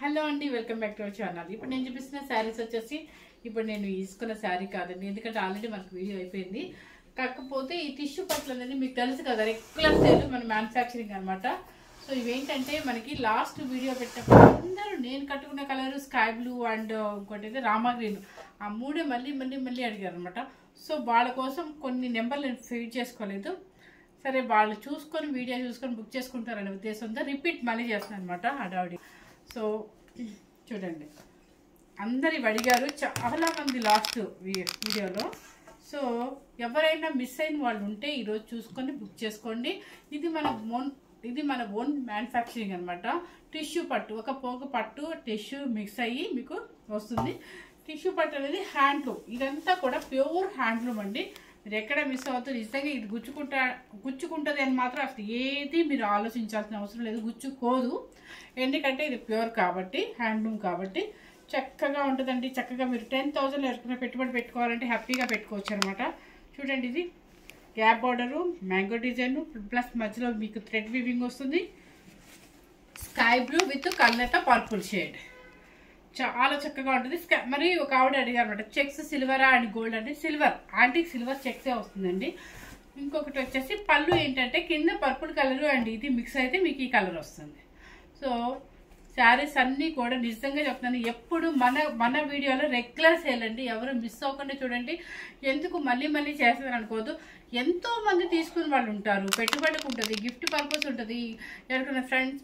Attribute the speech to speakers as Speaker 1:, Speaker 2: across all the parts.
Speaker 1: Hello అండి, welcome back to our channel. ఇప్పుడు నేను చూపిస్తున్న శారీస్ వచ్చేసి ఇప్పుడు నేను తీసుకున్న శారీ కాదండి, ఎందుకంటే ఆల్రెడీ మనకు వీడియో అయిపోయింది. కాకపోతే ఈ టిష్యూ పట్లు అనేది మీకు తెలుసు కదా, రెగ్యులర్ సేల్ మన మ్యానుఫ్యాక్చరింగ్ అనమాట. సో ఇవేంటంటే మనకి లాస్ట్ వీడియో పెట్టినప్పుడు అందరూ నేను కట్టుకున్న కలర్ స్కై బ్లూ అండ్ ఇంకోటి అయితే రామా గ్రీన్, ఆ మూడే మళ్ళీ మళ్ళీ మళ్ళీ అడిగారు అనమాట. సో వాళ్ళ కోసం కొన్ని నెంబర్లు నేను ఫీడ్ చేసుకోలేదు. సరే వాళ్ళు చూసుకొని వీడియో చూసుకొని బుక్ చేసుకుంటారనే ఉద్దేశంతో రిపీట్ మళ్ళీ చేస్తున్నాను అనమాట హడావిడి. సో చూడండి, అందరు అడిగారు చాలా మంది లాస్ట్ వీడియోలో. సో ఎవరైనా మిస్ అయిన వాళ్ళు ఉంటే ఈరోజు చూసుకొని బుక్ చేసుకోండి. ఇది మన ఓన్ మ్యానుఫ్యాక్చరింగ్ అనమాట. టిష్యూ పట్టు, ఒక పోగు పట్టు టిష్యూ మిక్స్ అయ్యి మీకు వస్తుంది. టిష్యూ పట్టు అనేది హ్యాండ్లూమ్, ఇదంతా కూడా ప్యూర్ హ్యాండ్లూమ్ అండి. మీరు ఎక్కడ మిస్ అవుతుంది, నిజంగా ఇది గుచ్చుకుంటుంది అని మాత్రం అసలు ఏది మీరు ఆలోచించాల్సిన అవసరం లేదు, గుచ్చుకోదు. ఎందుకంటే ఇది ప్యూర్ కాబట్టి, హ్యాండ్లూమ్ కాబట్టి చక్కగా ఉంటుందండి. చక్కగా మీరు 10,000 ఎవరికైనా పెట్టుబడి పెట్టుకోవాలంటే హ్యాపీగా పెట్టుకోవచ్చు అనమాట. చూడండి, ఇది gap border, mango design plus మధ్యలో మీకు థ్రెడ్ వీవింగ్ వస్తుంది. స్కై బ్లూ విత్ కల్నెత పర్పుల్ షేడ్, చాలా చక్కగా ఉంటుంది. మరి ఒక ఆవిడ అడిగారు అనమాట, చెక్స్ సిల్వరా అండ్ గోల్డ్ అంటే సిల్వర్, యాంటిక్ సిల్వర్ చెక్సే వస్తుందండి. ఇంకొకటి వచ్చేసి పళ్ళు ఏంటంటే కింద పర్పుల్ కలరు అండ్ ఇది మిక్స్ అయితే మీకు ఈ కలర్ వస్తుంది. సో శారీస్ అన్నీ కూడా నిజంగా చెప్తున్నాను, ఎప్పుడు మన వీడియోలో రెగ్యులర్ సేల్ అండి. ఎవరు మిస్ అవ్వకుండా చూడండి. ఎందుకు మళ్ళీ మళ్ళీ చేస్తారు అనుకోదు, ఎంతో మంది తీసుకుని వాళ్ళు ఉంటారు. పెట్టుబడికి ఉంటుంది, గిఫ్ట్ పర్పస్ ఉంటుంది, ఎవరికైనా ఫ్రెండ్స్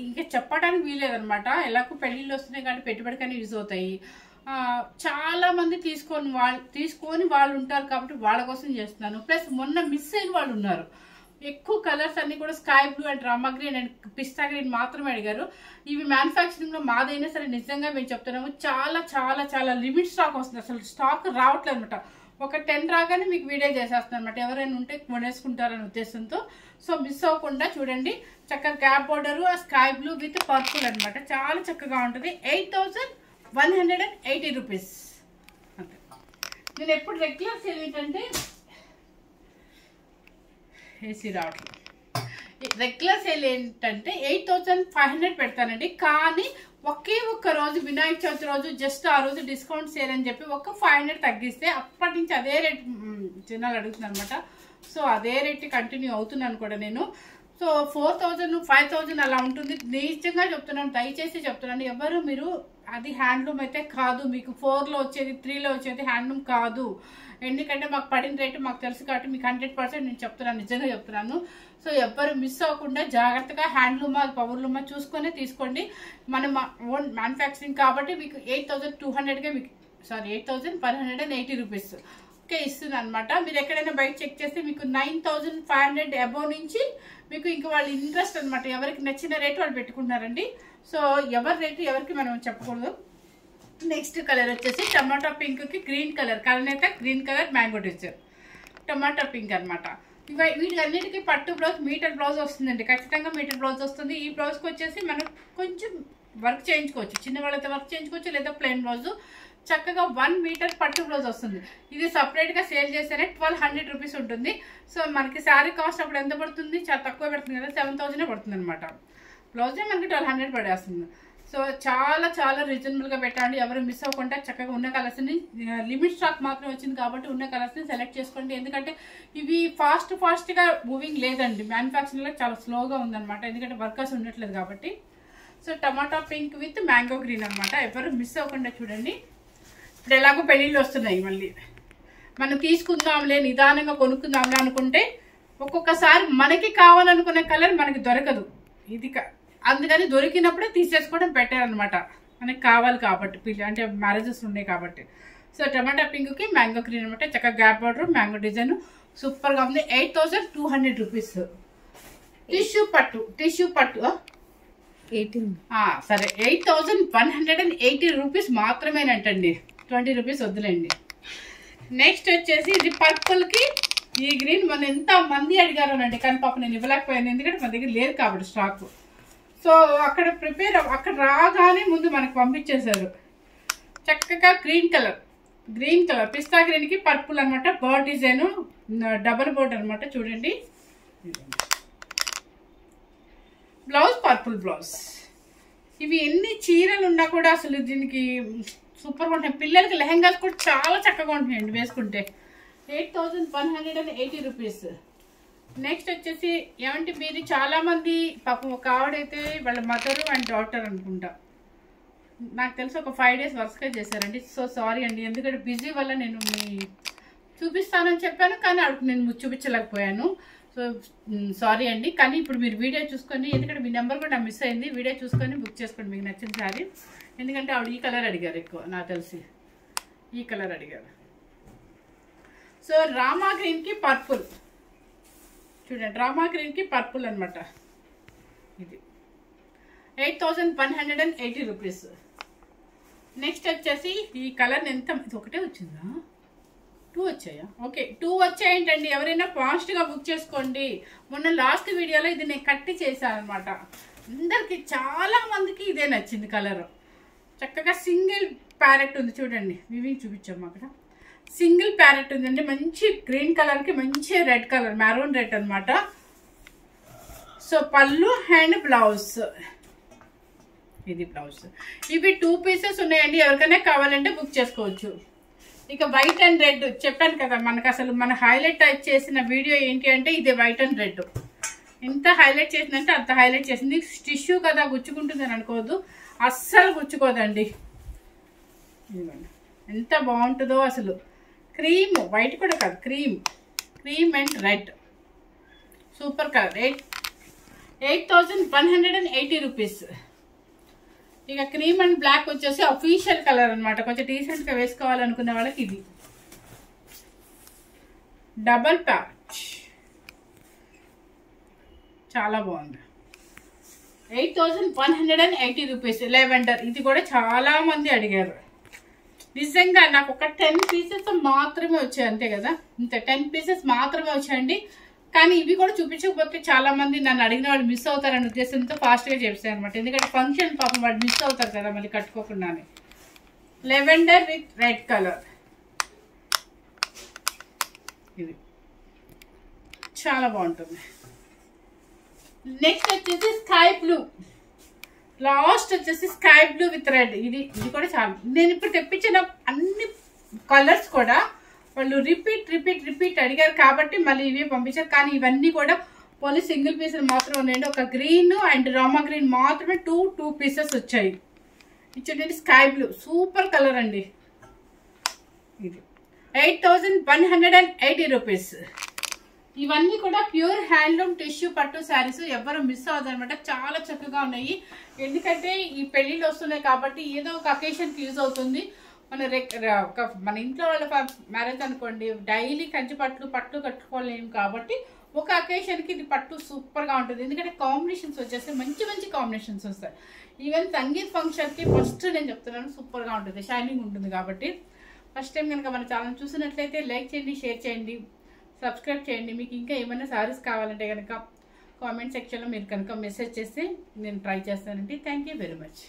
Speaker 1: ఇంకా చెప్పడానికి వీలేదనమాట. ఎలాగో పెళ్ళిళ్ళు వస్తున్నాయి కాబట్టి పెట్టుబడికైనా యూజ్ అవుతాయి. చాలా మంది తీసుకొని వాళ్ళు ఉంటారు కాబట్టి వాళ్ళ కోసం చేస్తున్నాను. ప్లస్ మొన్న మిస్ అయిన వాళ్ళు ఉన్నారు. ఎక్కువ కలర్స్ అన్ని కూడా sky blue and Rama green and pista green మాత్రమే అడిగారు. ఇవి మ్యానుఫ్యాక్చరింగ్ లో మాదైనా సరే నిజంగా మేము చెప్తున్నాము, చాలా చాలా చాలా లిమిట్ స్టాక్ వస్తుంది. అసలు స్టాక్ రావట్లేదు అనమాట. ఒక 10 రాగానే మీకు వీడియో చేసేస్తున్నాను అనమాట. ఎవరైనా ఉంటే కొనేసుకుంటారనే ఉద్దేశంతో. సో మిస్ అవ్వకుండా చూడండి, చక్కగా gap border sky blue with purple అనమాట. చాలా చక్కగా ఉంటుంది. 8,180 రూపీస్ అంతే. నేను ఎప్పుడు రెగ్యులర్ సేల్ ఏంటంటే ఏసీ రావట్లేదు. రెగ్యులర్ సేల్ ఏంటంటే 8,500 పెడతానండి. కానీ ఒకే ఒక్క రోజు వినాయక చవితి రోజు జస్ట్ ఆ రోజు డిస్కౌంట్ సేల్ అని చెప్పి ఒక 500 తగ్గిస్తే అప్పటి నుంచి అదే రేట్ జనాలు అడుగుతున్నాను అనమాట. సో అదే రేట్ కంటిన్యూ అవుతున్నాను కూడా నేను. సో 4,000 5,000 అలా ఉంటుంది. నిజంగా చెప్తున్నాను, దయచేసి చెప్తున్నాను, ఎవరు మీరు అది హ్యాండ్లూమ్ అయితే కాదు, మీకు 4లో వచ్చేది 3లో వచ్చేది హ్యాండ్లూమ్ కాదు. ఎందుకంటే మాకు పడిన రేటు మాకు తెలుసు కాబట్టి మీకు 100% నేను చెప్తున్నాను, నిజంగా చెప్తున్నాను. సో ఎవ్వరు మిస్ అవ్వకుండా జాగ్రత్తగా హ్యాండ్లూమా పవర్లూమా చూసుకొని తీసుకోండి. మనం ఓన్ మ్యానుఫ్యాక్చరింగ్ కాబట్టి మీకు 8,200గా మీకు 8,180 రూపీస్ ఓకే ఇస్తుంది అనమాట. మీరు ఎక్కడైనా బయట చెక్ చేస్తే మీకు 9,500 అబోవ్ నుంచి మీకు ఇంకా వాళ్ళ ఇంట్రెస్ట్ అనమాట. ఎవరికి నచ్చిన రేటు వాళ్ళు పెట్టుకుంటున్నారండి. సో ఎవరి రేటు ఎవరికి మనం చెప్పకూడదు. నెక్స్ట్ కలర్ వచ్చేసి టమాటా పింక్ కి green colour, colour green colour mango design టమాటా పింక్ అనమాట. వీటన్నిటికీ పట్టు బ్లౌజ్ మీటర్ బ్లౌజ్ వస్తుందండి, ఖచ్చితంగా మీటర్ బ్లౌజ్ వస్తుంది. ఈ బ్లౌజ్కి వచ్చేసి మనం కొంచెం వర్క్ చేయించుకోవచ్చు, చిన్న వాళ్ళతో వర్క్ చేయించుకోవచ్చు, లేదా ప్లెయిన్ బ్లౌజ్. చక్కగా 1 మీటర్ పట్టు బ్లౌజ్ వస్తుంది. ఇది సపరేట్గా సేల్ చేస్తేనే 1,200 రూపీస్ ఉంటుంది. సో మనకి శారీ కాస్ట్ అప్పుడు ఎంత పడుతుంది, చాలా తక్కువ పడుతుంది కదా, 7,000 పడుతుంది అనమాట. బ్లౌజే మనకి 1,200 పడేస్తుంది. సో చాలా చాలా రీజనబుల్గా పెట్టండి. ఎవరు మిస్ అవ్వకుండా చక్కగా ఉన్న కలర్స్ని, లిమిట్ స్టాక్ మాత్రం వచ్చింది కాబట్టి ఉన్న కలర్స్ని సెలెక్ట్ చేసుకోండి. ఎందుకంటే ఇవి ఫాస్ట్గా మూవింగ్ లేదండి, మ్యానుఫ్యాక్చరింగ్లో చాలా స్లోగా ఉందన్నమాట, ఎందుకంటే వర్కర్స్ ఉండట్లేదు కాబట్టి. So tomato pink with mango green అనమాట. ఎవరు మిస్ అవ్వకుండా చూడండి. ఇప్పుడు ఎలాగో పెళ్ళిళ్ళు వస్తున్నాయి, మళ్ళీ మనం తీసుకుందాంలే నిదానంగా కొనుక్కుందాంలే అనుకుంటే ఒక్కొక్కసారి మనకి కావాలనుకునే కలర్ మనకి దొరకదు. ఇది అందుకని దొరికినప్పుడే తీసేసుకోవడం బెటర్ అనమాట, మనకి కావాలి కాబట్టి, అంటే మ్యారేజెస్ ఉన్నాయి కాబట్టి. సో టమాటా పింక్కి మ్యాంగో గ్రీన్ అనమాట. చక్కగా గ్యాప్ బార్డర్ మ్యాంగో డిజైన్ సూపర్గా ఉంది. 8,200 రూపీస్. టిష్యూ పట్టు 18 సరే 8,180 రూపీస్ మాత్రమేనంటండి, 20 రూపీస్ వద్దులేండి. నెక్స్ట్ వచ్చేసి ఇది పర్పుల్కి ఈ గ్రీన్ మన ఎంత మంది అడిగారోనండి, కానీ పాప నేను ఇవ్వలేకపోయాను ఎందుకంటే మన దగ్గర లేదు కాబట్టి స్టాక్. సో అక్కడ రాగానే ముందు మనకు పంపించేశారు. చక్కగా గ్రీన్ కలర్ పిస్తా గ్రీన్కి పర్పుల్ అనమాట. బర్డ్ డిజైన్ డబుల్ బోర్డ్ అనమాట. చూడండి, బ్లౌజ్ పర్పుల్ బ్లౌజ్. ఇవి ఎన్ని చీరలు ఉన్నా కూడా అసలు దీనికి సూపర్గా ఉంటాయి. పిల్లలకి లెహంగాస్ కూడా చాలా చక్కగా ఉంటాయండి వేసుకుంటే. 8180 రూపీస్. నెక్స్ట్ వచ్చేసి ఏమంటే మీరు చాలామంది పాపం ఒక ఆవిడైతే వాళ్ళ మదరు అండ్ డాటర్ అనుకుంటా, నాకు తెలిసి ఒక 5 days వర్క్గా చేశారండి. సో సారీ అండి, ఎందుకంటే బిజీ వల్ల నేను చూపిస్తానని చెప్పాను కానీ ఆవిడకి నేను చూపించలేకపోయాను. సో సారీ అండి. కానీ ఇప్పుడు మీరు వీడియో చూసుకొని, ఎందుకంటే మీ నెంబర్ కూడా నాకు మిస్ అయింది, వీడియో చూసుకొని బుక్ చేసుకోండి మీకు నచ్చిన శారీ. ఎందుకంటే ఆవిడ ఈ కలర్ అడిగారు ఎక్కువ, నాకు తెలిసి ఈ కలర్ అడిగారు. సో రామా గ్రీన్కి పర్పుల్ చూడండి, రామా గ్రీన్కి పర్పుల్ అనమాట. ఇది 8180 రూపీస్. నెక్స్ట్ వచ్చేసి ఈ కలర్ ఎంత, ఇది ఒకటే వచ్చిందా, 2 వచ్చాయా? ఓకే 2 వచ్చాయంటండి. ఎవరైనా ఫాస్ట్గా బుక్ చేసుకోండి. మొన్న లాస్ట్ వీడియోలో ఇది నేను కట్టి చేశాను అనమాట. అందరికి చాలా మందికి ఇదే నచ్చింది కలర్. చక్కగా సింగిల్ ప్యారెట్ ఉంది చూడండి, వివింగ్ చూపించాము అక్కడ. సింగిల్ ప్యారెట్ ఉందండి, మంచి గ్రీన్ కలర్కి మంచి రెడ్ కలర్, మెరూన్ రెడ్ అనమాట. సో పళ్ళు అండ్ బ్లౌజ్, ఇది బ్లౌజ్. ఇవి 2 pieces ఉన్నాయండి, ఎవరికైనా కావాలంటే బుక్ చేసుకోవచ్చు. ఇక వైట్ అండ్ రెడ్ చెప్పాను కదా, మనకు అసలు మన హైలైట్ చేసిన వీడియో ఏంటి అంటే ఇదే వైట్ అండ్ రెడ్. ఎంత హైలైట్ చేసిందంటే అంత హైలైట్ చేసింది. టిష్యూ కదా గుచ్చుకుంటుంది అని అనుకోవద్దు, అస్సలు గుచ్చుకోదండి. ఇదిగోండి ఎంత బాగుంటుందో అసలు. క్రీమ్, వైట్ కూడా కాదు, cream and red, super colour. 8180 rupees. ఇక క్రీమ్ అండ్ బ్లాక్ వచ్చేసి అఫీషియల్ కలర్ అనమాట, కొంచెం డీసెంట్గా వేసుకోవాలనుకునే వాళ్ళకి ఇది. డబల్ ప్యాచ్ చాలా బాగుంది. 8180 రూపీస్. లెవెండర్, ఇది కూడా చాలా మంది అడిగారు. నిజంగా నాకు ఒక 10 pieces మాత్రమే వచ్చాయి, అంతే కదా, ఇంత 10 pieces మాత్రమే వచ్చాయండి. కానీ ఇవి కూడా చూపించకపోతే చాలా మంది నన్ను అడిగిన వాళ్ళు మిస్ అవుతారనే ఉద్దేశంతో ఫాస్ట్గా చేస్తాను అనమాట. ఎందుకంటే ఫంక్షన్ పాపం వాళ్ళు మిస్ అవుతారు కదా మళ్ళీ కట్టుకోకుండానే. లెవెండర్ విత్ రెడ్ కలర్, ఇది చాలా బాగుంటుంది. నెక్స్ట్ వచ్చేసి స్కై బ్లూ. లాస్ట్ వచ్చేసి స్కై బ్లూ విత్ రెడ్. ఇది కూడా చాలా, నేను ఇప్పుడు తెప్పించిన అన్ని కలర్స్ కూడా వాళ్ళు రిపీట్ అడిగారు కాబట్టి మళ్ళీ ఇవే పంపించారు. కానీ ఇవన్నీ కూడా ఓన్లీ సింగిల్ పీసెస్ మాత్రం ఉన్నాయండి. ఒక గ్రీన్ అండ్ రామా గ్రీన్ మాత్రమే 2 pieces వచ్చాయి. ఇది చూడండి స్కై బ్లూ, సూపర్ కలర్ అండి. ఇది 8180 రూపీస్. ఇవన్నీ కూడా ప్యూర్ హ్యాండ్లూమ్ టిష్యూ పట్టు శారీస్, ఎవరు మిస్ అవ్వదు అనమాట. చాలా చక్కగా ఉన్నాయి. ఎందుకంటే ఈ పెళ్ళిళ్ళు వస్తున్నాయి కాబట్టి ఏదో ఒక అకేషన్కి యూజ్ అవుతుంది. మన ఇంట్లో వాళ్ళ మ్యారేజ్ అనుకోండి, డైలీ కంచి పట్లు కట్టుకోలేము కాబట్టి ఒక అకేషన్కి ఇది పట్టు సూపర్గా ఉంటుంది. ఎందుకంటే కాంబినేషన్స్ వచ్చేసి మంచి కాంబినేషన్స్ వస్తాయి. ఈవెన్ సంగీత్ ఫంక్షన్కి ఫస్ట్ నేను చెప్తున్నాను సూపర్గా ఉంటుంది, షైనింగ్ ఉంటుంది. కాబట్టి ఫస్ట్ టైం కనుక మన ఛానల్ చూసినట్లయితే లైక్ చేయండి, షేర్ చేయండి, సబ్స్క్రైబ్ చేయండి. మీకు ఇంకా ఏమైనా శారీస్ కావాలంటే కనుక కామెంట్ సెక్షన్లో మీరు కనుక మెసేజ్ చేస్తే నేను ట్రై చేస్తానండి. Thank you very much.